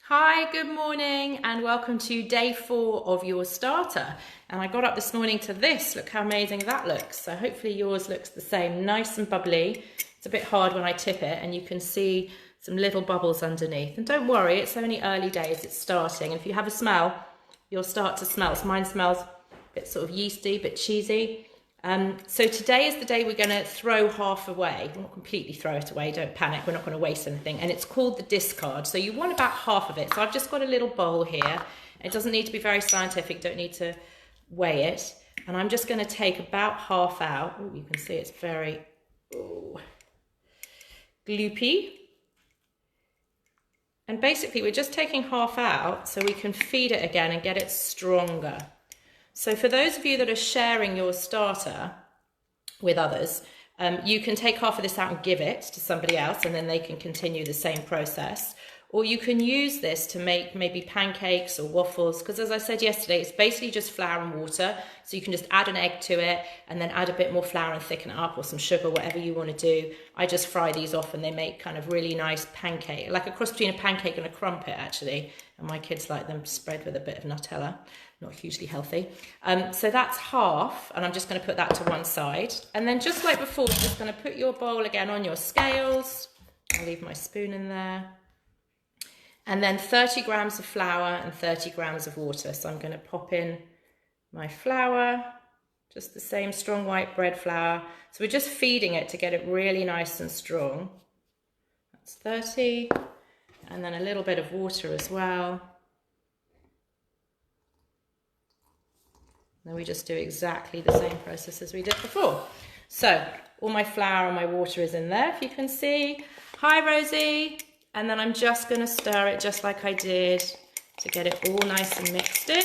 Hi, good morning and welcome to day 4 of your starter. And I got up this morning to this. Look how amazing that looks. So hopefully yours looks the same, nice and bubbly. It's a bit hard when I tip it and you can see some little bubbles underneath. And don't worry, it's only early days, it's starting. And if you have a smell, you'll start to smell. So mine smells a bit sort of yeasty, a bit cheesy. So today is the day we're going to throw half away. We're not completely throw it away, don't panic, we're not going to waste anything. And it's called the discard. So you want about half of it. So I've just got a little bowl here. It doesn't need to be very scientific, don't need to weigh it. And I'm just going to take about half out. Oh, you can see it's very gloopy. And basically we're just taking half out so we can feed it again and get it stronger. So for those of you that are sharing your starter with others, you can take half of this out and give it to somebody else and then they can continue the same process. Or you can use this to make maybe pancakes or waffles, because as I said yesterday, it's basically just flour and water. So you can just add an egg to it and then add a bit more flour and thicken it up, or some sugar, whatever you want to do. I just fry these off and they make kind of really nice pancake, like a cross between a pancake and a crumpet actually. And my kids like them spread with a bit of Nutella, not hugely healthy. So that's half, and I'm just going to put that to one side. And then just like before, you're just going to put your bowl again on your scales. I'll leave my spoon in there. And then 30 grams of flour and 30 grams of water. So I'm going to pop in my flour, just the same strong white bread flour. So we're just feeding it to get it really nice and strong. That's 30. And then a little bit of water as well. Then we just do exactly the same process as we did before. So all my flour and my water is in there, if you can see. Hi, Rosie. And then I'm just going to stir it just like I did to get it all nice and mixed in.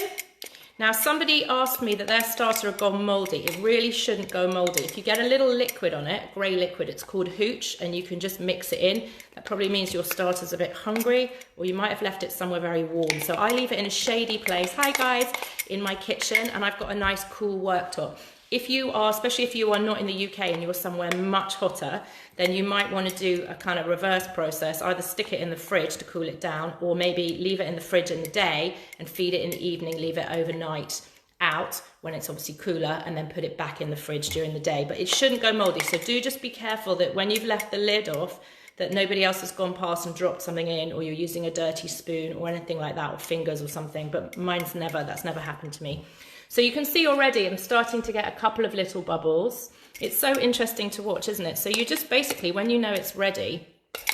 Now, somebody asked me that their starter had gone mouldy. It really shouldn't go mouldy. If you get a little liquid on it, grey liquid, it's called hooch, and you can just mix it in. That probably means your starter's a bit hungry, or you might have left it somewhere very warm. So I leave it in a shady place, hi guys, in my kitchen, and I've got a nice cool worktop. If you are, especially if you are not in the UK and you're somewhere much hotter, then you might want to do a kind of reverse process. Either stick it in the fridge to cool it down, or maybe leave it in the fridge in the day and feed it in the evening, leave it overnight out when it's obviously cooler, and then put it back in the fridge during the day. But it shouldn't go moldy, so do just be careful that when you've left the lid off, that nobody else has gone past and dropped something in, or you're using a dirty spoon or anything like that, or fingers or something. But that's never happened to me. So you can see already I'm starting to get a couple of little bubbles. It's so interesting to watch, isn't it? So you just basically, when you know it's ready,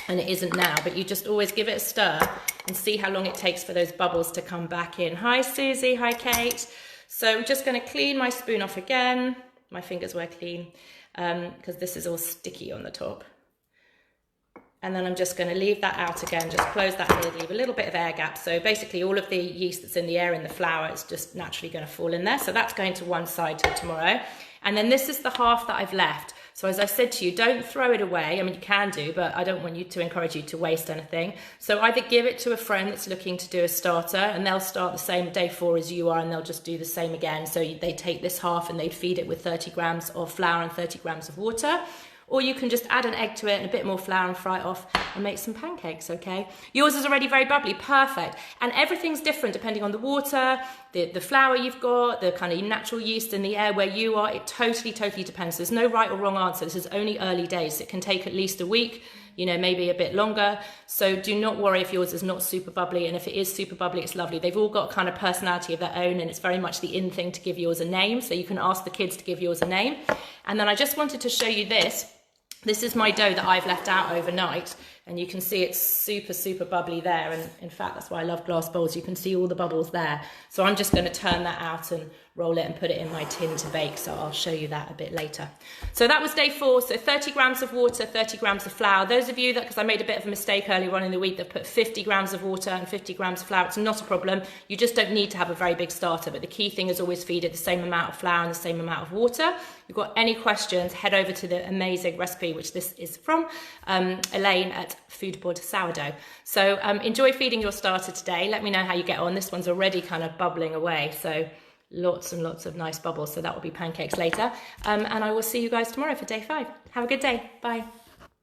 and it isn't now, but you just always give it a stir and see how long it takes for those bubbles to come back in. Hi, Susie. Hi, Kate. So I'm just going to clean my spoon off again. My fingers were clean because this is all sticky on the top. And then I'm just going to leave that out again, just close that lid, leave a little bit of air gap. So basically all of the yeast that's in the air in the flour is just naturally going to fall in there. So that's going to one side till tomorrow. And then this is the half that I've left. So as I said to you, don't throw it away. I mean, you can do, but I don't want you to encourage you to waste anything. So either give it to a friend that's looking to do a starter, and they'll start the same day 4 as you are, and they'll just do the same again. So they take this half and they'd feed it with 30 grams of flour and 30 grams of water. Or you can just add an egg to it and a bit more flour and fry it off and make some pancakes, okay? Yours is already very bubbly, perfect. And everything's different depending on the water, the flour you've got, the kind of natural yeast in the air where you are. It totally depends. There's no right or wrong answer. This is only early days. It can take at least a week, you know, maybe a bit longer. So do not worry if yours is not super bubbly. And if it is super bubbly, it's lovely. They've all got kind of personality of their own, and it's very much the in thing to give yours a name. So you can ask the kids to give yours a name. And then I just wanted to show you this. This is my dough that I've left out overnight, and you can see it's super bubbly there. And in fact, that's why I love glass bowls. You can see all the bubbles there. So I'm just going to turn that out and roll it and put it in my tin to bake. So I'll show you that a bit later. So that was day 4. So 30 grams of water, 30 grams of flour. Those of you that, because I made a bit of a mistake earlier on in the week, that put 50 grams of water and 50 grams of flour, it's not a problem. You just don't need to have a very big starter. But the key thing is always feed it the same amount of flour and the same amount of water. If you've got any questions, head over to the amazing recipe, which this is from Elaine at Foodboard Sourdough. So enjoy feeding your starter today. Let me know how you get on. This one's already kind of bubbling away. So lots and lots of nice bubbles. So that will be pancakes later. And I will see you guys tomorrow for day 5. Have a good day. Bye.